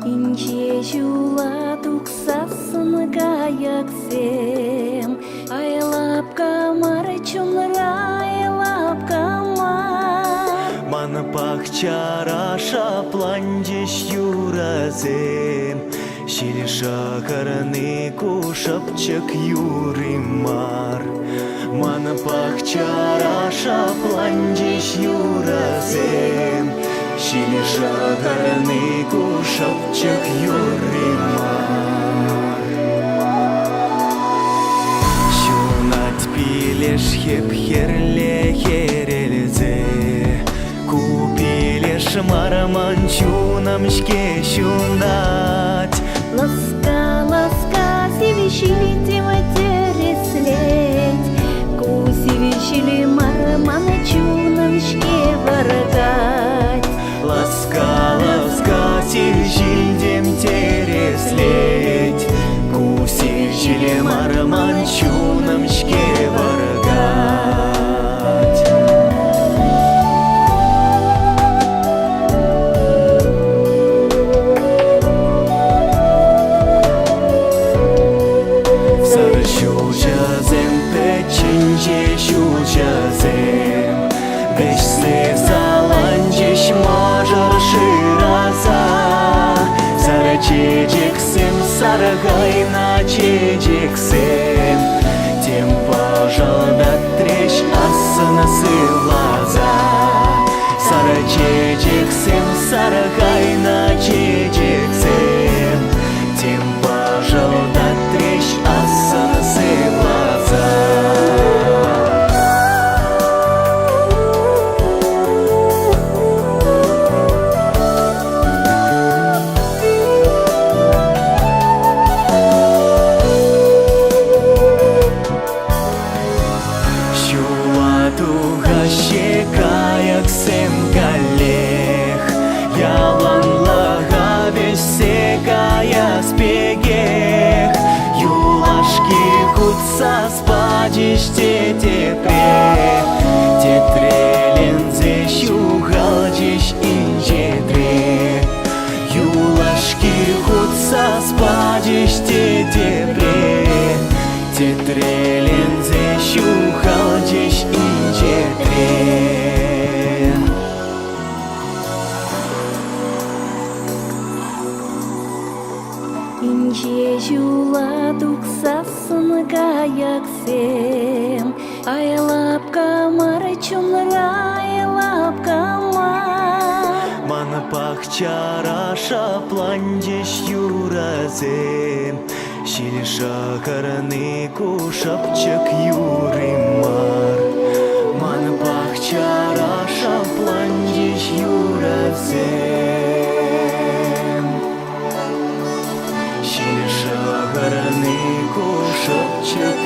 Инче жула туксасын каяксем, айлап камар чумлара айлап камар. Маны пахчара шапландеш юразем, шили шакарны кушапчык юримар. Маны пахчара шапландеш юразем, шили шакарны кушапчык юримар. Шунат пилеш хеп херле херелзе, купилеш мараман чунамшке шунат. Ласка, ласка, сивишили тема тереслеть, кусивишили марамана чунамшке варгать. Ласка, ласка, сивишильдем тереслеть, кусивишили мараман чунамшке варгать. Şulcazem peçince şulcazem, beşse zalanceş majar şıraza. Sara çeceksem sargayna çeceksem, тем пожалуйста трещ асына сылаза. Сара çeceksem sargayna çeceksem, тем пожалуйста трещ асына сылаза. Шулатуға шекаяқсем калех, яланлыға бешсе каяс пегех. Юлашки кутса спадиште тепре, тетрелензе шугалчиш инжетре. Юлашки кутса спадиште тепре, тетрелензе шугалчиш инжетре. Инче жула туксасын каяксем, айлап камар чумлара айлап камар. Маны пахчара шапландеш юразем, шили шакарны кушапчык юримар. Маны пахчара шапландеш юразем, шили шакарны кушапчык